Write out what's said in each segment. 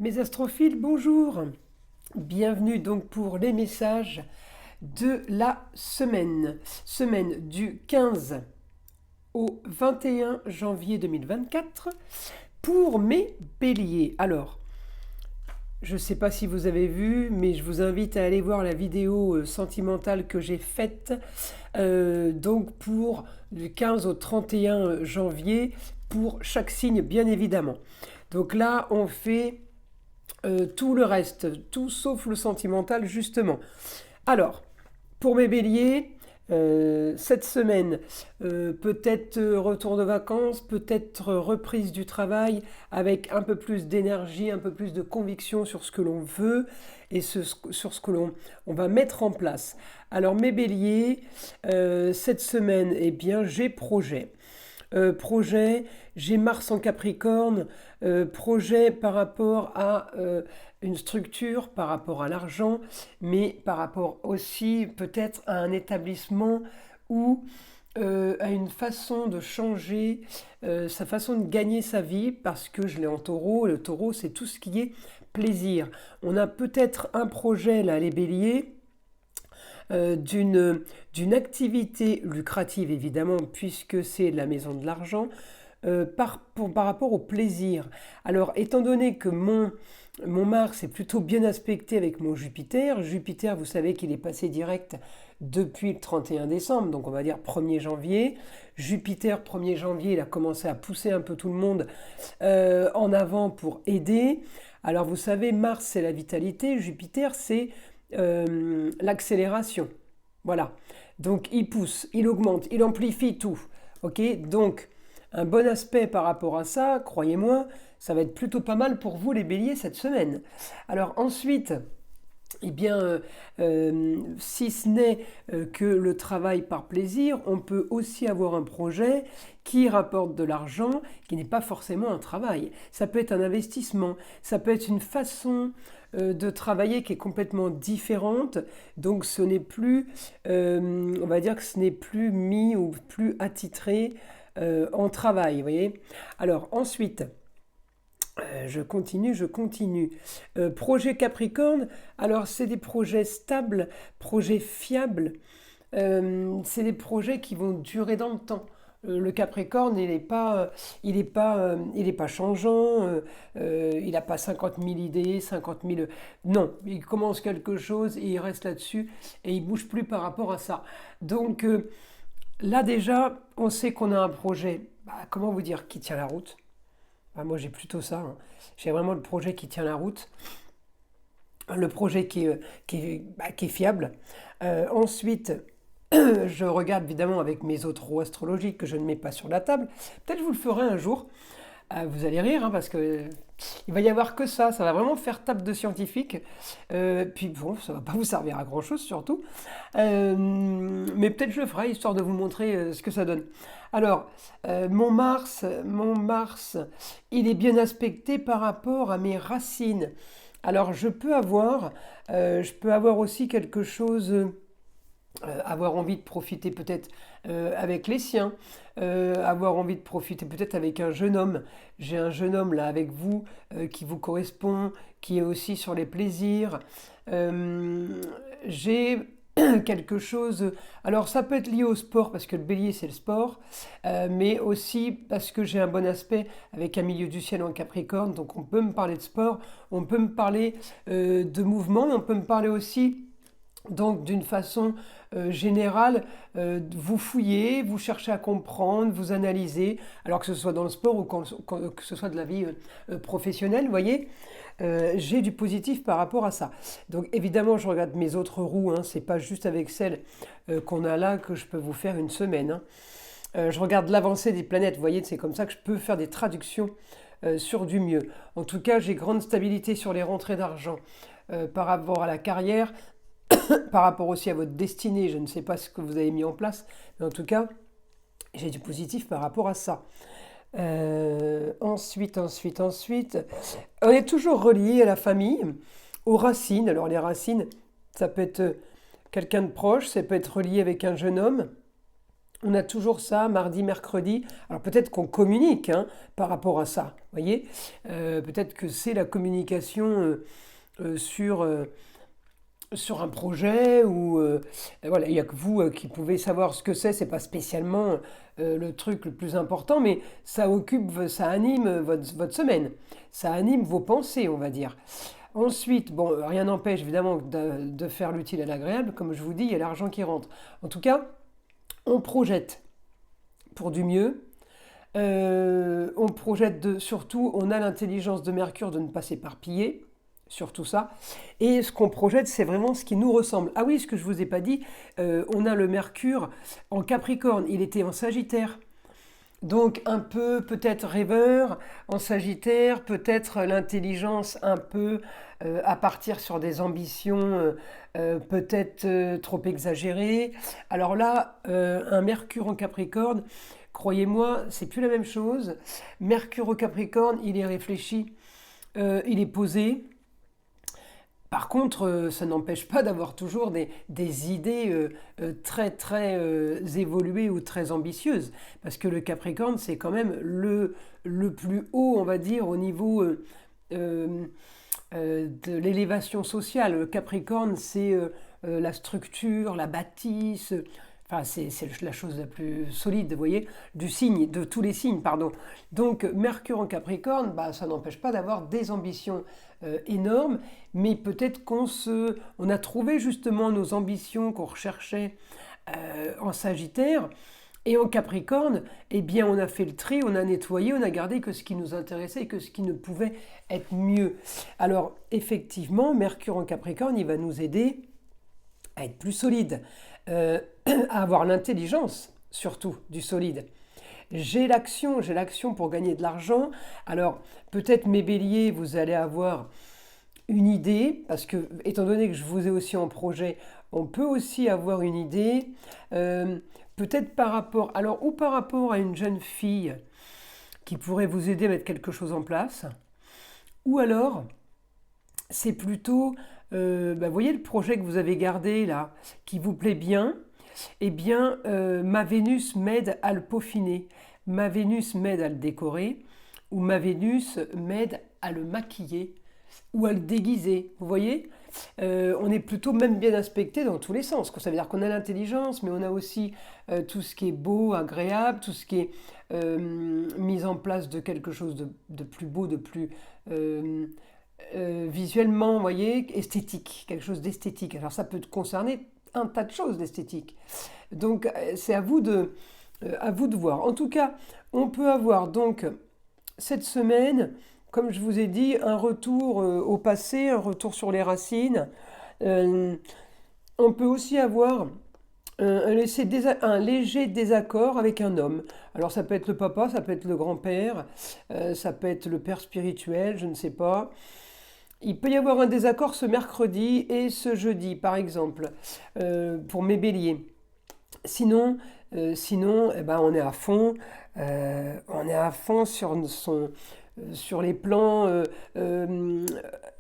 Mes astrophiles, bonjour. Bienvenue donc pour les messages de la semaine du 15 au 21 janvier 2024 pour mes béliers. Alors, je ne sais pas si vous avez vu, mais je vous invite à aller voir la vidéo sentimentale que j'ai faite donc pour du 15 au 31 janvier pour chaque signe, bien évidemment. Donc là, on fait tout le reste, tout sauf le sentimental, justement. Alors, pour mes béliers, cette semaine, peut-être retour de vacances, peut-être reprise du travail avec un peu plus d'énergie, un peu plus de conviction sur ce que l'on veut et sur ce que l'on va mettre en place. Alors mes béliers, cette semaine, eh bien, j'ai projet, j'ai Mars en Capricorne, projet par rapport à une structure, par rapport à l'argent, mais par rapport aussi peut-être à un établissement ou à une façon de changer sa façon de gagner sa vie, parce que je l'ai en taureau, et le taureau c'est tout ce qui est plaisir. On a peut-être un projet là, les béliers, d'une activité lucrative évidemment, puisque c'est la maison de l'argent, par rapport au plaisir. Alors étant donné que mon Mars est plutôt bien aspecté avec mon Jupiter, Jupiter vous savez qu'il est passé direct depuis le 31 décembre, donc on va dire 1er janvier. Jupiter 1er janvier, il a commencé à pousser un peu tout le monde en avant pour aider. Alors vous savez, Mars c'est la vitalité, Jupiter c'est l'accélération. Voilà. Donc il pousse, il augmente, il amplifie tout. Ok. Donc un bon aspect par rapport à ça, croyez-moi, ça va être plutôt pas mal pour vous les béliers cette semaine. Alors ensuite, eh bien, si ce n'est que le travail par plaisir, on peut aussi avoir un projet qui rapporte de l'argent, qui n'est pas forcément un travail. Ça peut être un investissement, ça peut être une façon de travailler qui est complètement différente. Donc ce n'est plus, on va dire que ce n'est plus mis ou plus attitré en travail, vous voyez. Alors ensuite, je continue. Projet Capricorne, alors c'est des projets stables, projets fiables, c'est des projets qui vont durer dans le temps. Le Capricorne, il est pas changeant, il n'a pas 50 000 idées, 50 000... Non, il commence quelque chose et il reste là-dessus et il ne bouge plus par rapport à ça. Donc là déjà, on sait qu'on a un projet, comment vous dire, qui tient la route. Moi j'ai plutôt ça, hein. J'ai vraiment le projet qui tient la route, le projet qui est fiable. Ensuite, je regarde évidemment avec mes autres roues astrologiques que je ne mets pas sur la table. Peut-être je vous le ferai un jour. Vous allez rire, hein, parce que il va y avoir que ça va vraiment faire table de scientifique. Puis bon, ça va pas vous servir à grand chose surtout. Mais peut-être je le ferai histoire de vous montrer ce que ça donne. Alors, mon Mars, il est bien aspecté par rapport à mes racines. Alors, je peux avoir aussi quelque chose, avoir envie de profiter peut-être avec les siens, avoir envie de profiter peut-être avec un jeune homme. J'ai un jeune homme là avec vous qui vous correspond, qui est aussi sur les plaisirs. J'ai quelque chose, alors ça peut être lié au sport parce que le bélier c'est le sport, mais aussi parce que j'ai un bon aspect avec un milieu du ciel en Capricorne, donc on peut me parler de sport, on peut me parler de mouvement, on peut me parler aussi donc d'une façon générale, vous fouillez, vous cherchez à comprendre, vous analysez, alors que ce soit dans le sport ou que ce soit de la vie professionnelle, vous voyez. J'ai du positif par rapport à ça. Donc évidemment, je regarde mes autres roues, hein, c'est pas juste avec celle qu'on a là que je peux vous faire une semaine, hein. Je regarde l'avancée des planètes, vous voyez, c'est comme ça que je peux faire des traductions sur du mieux. En tout cas, j'ai grande stabilité sur les rentrées d'argent par rapport à la carrière, par rapport aussi à votre destinée. Je ne sais pas ce que vous avez mis en place, mais en tout cas, j'ai du positif par rapport à ça. Ensuite, on est toujours relié à la famille, aux racines. Alors les racines, ça peut être quelqu'un de proche, ça peut être relié avec un jeune homme, On a toujours ça, mardi, mercredi. Alors peut-être qu'on communique hein, par rapport à ça, voyez. Peut-être que c'est la communication sur, sur un projet ou voilà, il n'y a que vous qui pouvez savoir ce que c'est pas spécialement le truc le plus important, mais ça occupe, ça anime votre semaine, ça anime vos pensées, on va dire. Ensuite, bon, rien n'empêche évidemment de faire l'utile à l'agréable, comme je vous dis, il y a l'argent qui rentre. En tout cas, on projette pour du mieux. On projette surtout, on a l'intelligence de Mercure de ne pas s'éparpiller, surtout ça. Et ce qu'on projette, c'est vraiment ce qui nous ressemble. Ah oui, ce que je vous ai pas dit, on a le Mercure en Capricorne, il était en Sagittaire. Donc un peu peut-être rêveur en Sagittaire, peut-être l'intelligence un peu à partir sur des ambitions peut-être trop exagérées. Alors là, un Mercure en Capricorne, croyez-moi, c'est plus la même chose. Mercure au Capricorne, il est réfléchi, il est posé. Par contre, ça n'empêche pas d'avoir toujours des idées très très évoluées ou très ambitieuses. Parce que le Capricorne, c'est quand même le plus haut, on va dire, au niveau de l'élévation sociale. Le Capricorne, c'est la structure, la bâtisse. Enfin, c'est la chose la plus solide, vous voyez, du signe, de tous les signes, pardon. Donc, Mercure en Capricorne, bah, ça n'empêche pas d'avoir des ambitions énormes, mais peut-être on a trouvé justement nos ambitions qu'on recherchait en Sagittaire, et en Capricorne, eh bien, on a fait le tri, on a nettoyé, on a gardé que ce qui nous intéressait et que ce qui ne pouvait être mieux. Alors, effectivement, Mercure en Capricorne, il va nous aider à être plus solide, à avoir l'intelligence, surtout, du solide. J'ai l'action pour gagner de l'argent. Alors, peut-être mes béliers, vous allez avoir une idée, parce que, étant donné que je vous ai aussi en projet, on peut aussi avoir une idée, peut-être ou par rapport à une jeune fille qui pourrait vous aider à mettre quelque chose en place, ou alors, c'est plutôt, vous voyez le projet que vous avez gardé là, qui vous plaît bien, eh bien, ma Vénus m'aide à le peaufiner, ma Vénus m'aide à le décorer, ou ma Vénus m'aide à le maquiller, ou à le déguiser, vous voyez. On est plutôt même bien aspecté dans tous les sens. Ça veut dire qu'on a l'intelligence, mais on a aussi tout ce qui est beau, agréable, tout ce qui est mise en place de quelque chose de plus beau, de plus visuellement, vous voyez, esthétique, quelque chose d'esthétique. Alors ça peut concerner un tas de choses d'esthétique. Donc c'est à vous de voir. En tout cas, on peut avoir donc cette semaine, comme je vous ai dit, un retour au passé, un retour sur les racines. On peut aussi avoir un léger désaccord avec un homme. Alors ça peut être le papa, ça peut être le grand-père, ça peut être le père spirituel, je ne sais pas. Il peut y avoir un désaccord ce mercredi et ce jeudi, par exemple, pour mes béliers. Sinon, eh ben, on est à fond. On est à fond sur les plans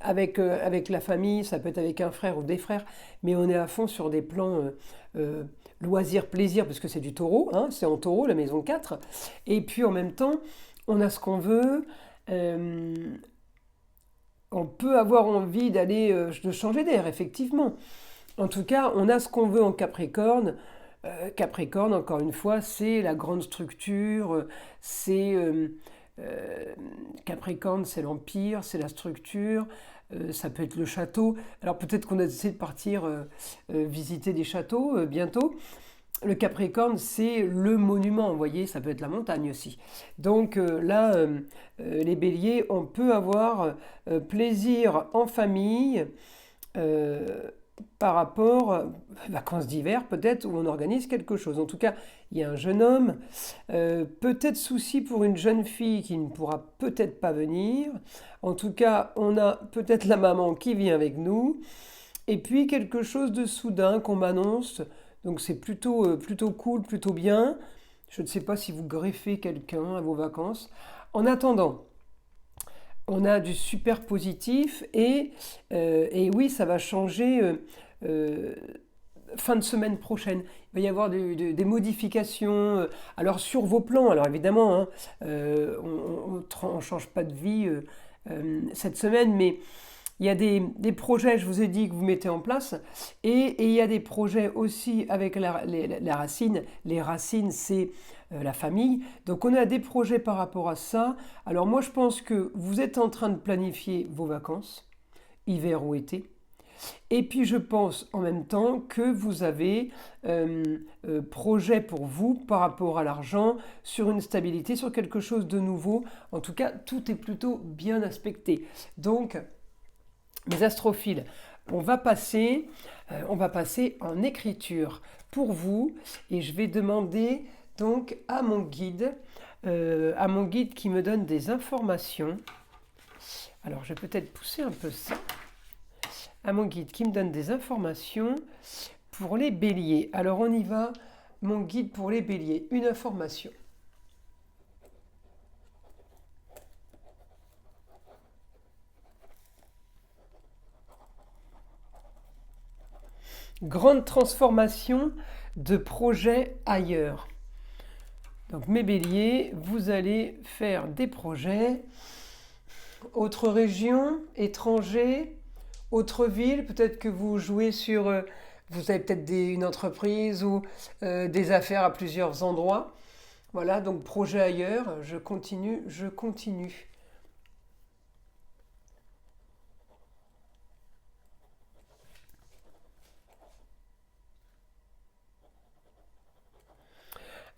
avec la famille, ça peut être avec un frère ou des frères, mais on est à fond sur des plans loisirs, plaisir, parce que c'est du taureau, hein, c'est en taureau, la maison 4. Et puis en même temps, on a ce qu'on veut. On peut avoir envie de changer d'air, effectivement. En tout cas, on a ce qu'on veut en Capricorne. Capricorne, encore une fois, c'est la grande structure, Capricorne, c'est l'empire, c'est la structure, ça peut être le château. Alors peut-être qu'on a essayé de partir visiter des châteaux bientôt. Le Capricorne, c'est le monument, vous voyez, ça peut être la montagne aussi. Donc là, les béliers, on peut avoir plaisir en famille, par rapport vacances d'hiver peut-être où on organise quelque chose. En tout cas, il y a un jeune homme, peut-être souci pour une jeune fille qui ne pourra peut-être pas venir. En tout cas, on a peut-être la maman qui vient avec nous. Et puis quelque chose de soudain qu'on m'annonce. Donc c'est plutôt cool, plutôt bien. Je ne sais pas si vous greffez quelqu'un à vos vacances. En attendant, on a du super positif et oui, ça va changer fin de semaine prochaine. Il va y avoir des modifications. Alors sur vos plans, alors évidemment, hein, on ne change pas de vie cette semaine, mais il y a des projets, je vous ai dit, que vous mettez en place, et il y a des projets aussi avec la racine. Les racines, c'est la famille. Donc on a des projets par rapport à ça. Alors moi, je pense que vous êtes en train de planifier vos vacances, hiver ou été. Et puis je pense en même temps que vous avez projet pour vous par rapport à l'argent, sur une stabilité, sur quelque chose de nouveau. En tout cas, tout est plutôt bien aspecté. Donc, mes astrophiles, on va passer en écriture pour vous et je vais demander donc à mon guide qui me donne des informations. Alors, je vais peut-être pousser un peu ça. À mon guide qui me donne des informations pour les béliers. Alors, on y va. Mon guide pour les béliers, une information. Grande transformation de projet ailleurs. Donc mes béliers, vous allez faire des projets, autre région, étranger, autre ville, peut-être que vous jouez sur, vous avez peut-être une entreprise ou des affaires à plusieurs endroits. Voilà, donc projet ailleurs, je continue, je continue.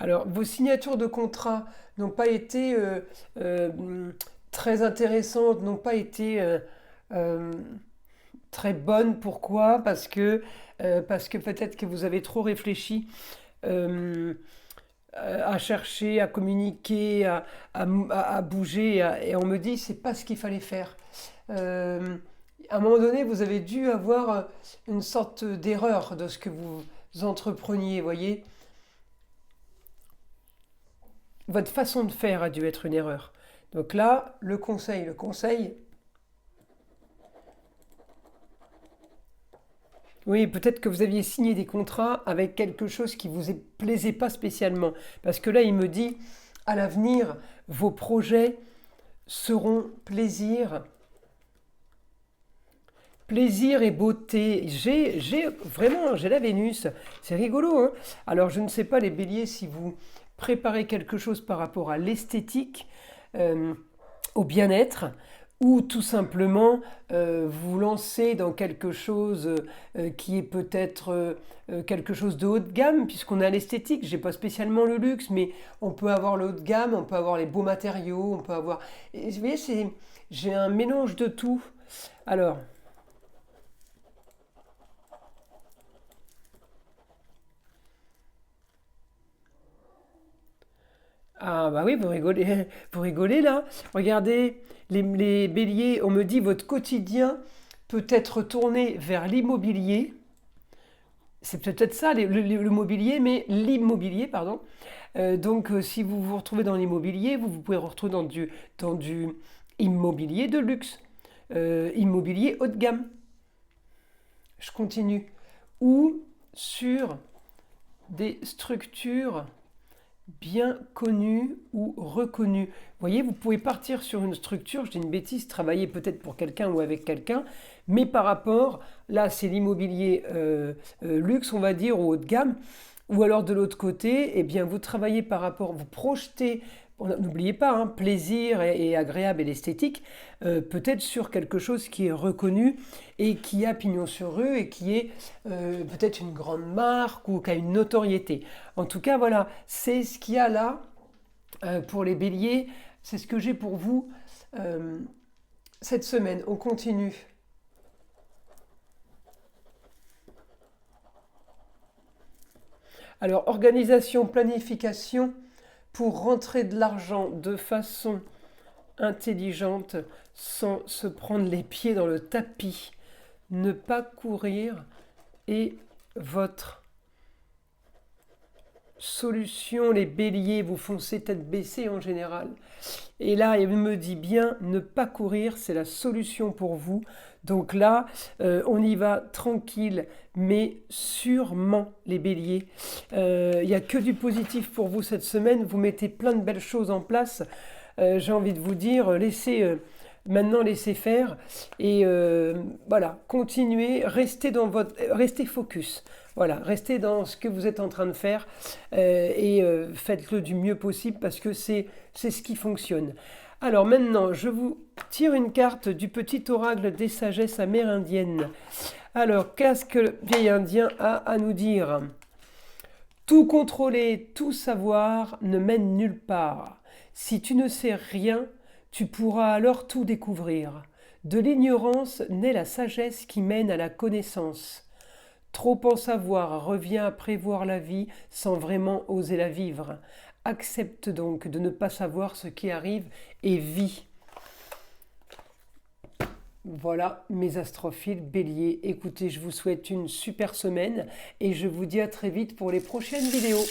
Alors, vos signatures de contrat n'ont pas été très intéressantes, n'ont pas été euh, très bonnes. Pourquoi? Parce que peut-être que vous avez trop réfléchi euh, à chercher, à communiquer, à bouger, et on me dit c'est pas ce qu'il fallait faire. Euh, à un moment donné, vous avez dû avoir une sorte d'erreur de ce que vous entrepreniez, voyez. Votre façon de faire a dû être une erreur. Donc là, le conseil, oui, peut-être que vous aviez signé des contrats avec quelque chose qui vous plaisait pas spécialement. Parce que là, il me dit, à l'avenir, vos projets seront plaisir et beauté. J'ai la Vénus. C'est rigolo, hein. Alors, je ne sais pas, les béliers, si vous préparez quelque chose par rapport à l'esthétique, euh, au bien-être, ou tout simplement vous lancer dans quelque chose qui est peut-être quelque chose de haut de gamme, puisqu'on a l'esthétique, j'ai pas spécialement le luxe, mais on peut avoir le haut de gamme, on peut avoir les beaux matériaux, on peut avoir... Et, vous voyez, j'ai un mélange de tout. Alors, ah bah oui, vous rigolez là. Regardez, les béliers, on me dit votre quotidien peut être tourné vers l'immobilier. C'est peut-être ça, le mobilier, mais l'immobilier, pardon. Donc, si vous vous retrouvez dans l'immobilier, vous pouvez vous retrouver dans du immobilier de luxe, immobilier haut de gamme. Je continue. Ou sur des structures bien connu ou reconnu. Vous voyez, vous pouvez partir sur une structure, je dis une bêtise, travailler peut-être pour quelqu'un ou avec quelqu'un, mais par rapport, là c'est l'immobilier luxe, on va dire, ou haut de gamme, ou alors de l'autre côté, eh bien vous travaillez par rapport, vous projetez, n'oubliez pas, hein, plaisir et agréable et l'esthétique, peut-être sur quelque chose qui est reconnu et qui a pignon sur rue et qui est peut-être une grande marque ou qui a une notoriété. En tout cas, voilà, c'est ce qu'il y a là pour les béliers, c'est ce que j'ai pour vous euh, cette semaine. On continue. Alors, organisation, planification pour rentrer de l'argent de façon intelligente sans se prendre les pieds dans le tapis. Ne pas courir et votre solution, les béliers, vous foncez tête baissée en général. Et là, il me dit bien, ne pas courir, c'est la solution pour vous. Donc là, on y va tranquille, mais sûrement, les béliers. Il n'y a que du positif pour vous cette semaine. Vous mettez plein de belles choses en place. J'ai envie de vous dire, maintenant laissez faire. Et voilà, continuez, restez focus. Voilà, restez dans ce que vous êtes en train de faire et faites-le du mieux possible parce que c'est ce qui fonctionne. Alors maintenant, je vous tire une carte du petit oracle des sagesses amérindiennes. Alors, qu'est-ce que le vieil indien a à nous dire? Tout contrôler, tout savoir ne mène nulle part. Si tu ne sais rien, tu pourras alors tout découvrir. De l'ignorance naît la sagesse qui mène à la connaissance. Trop en savoir revient à prévoir la vie sans vraiment oser la vivre. Accepte donc de ne pas savoir ce qui arrive et vis. Voilà mes astrophiles béliers. Écoutez, je vous souhaite une super semaine et je vous dis à très vite pour les prochaines vidéos.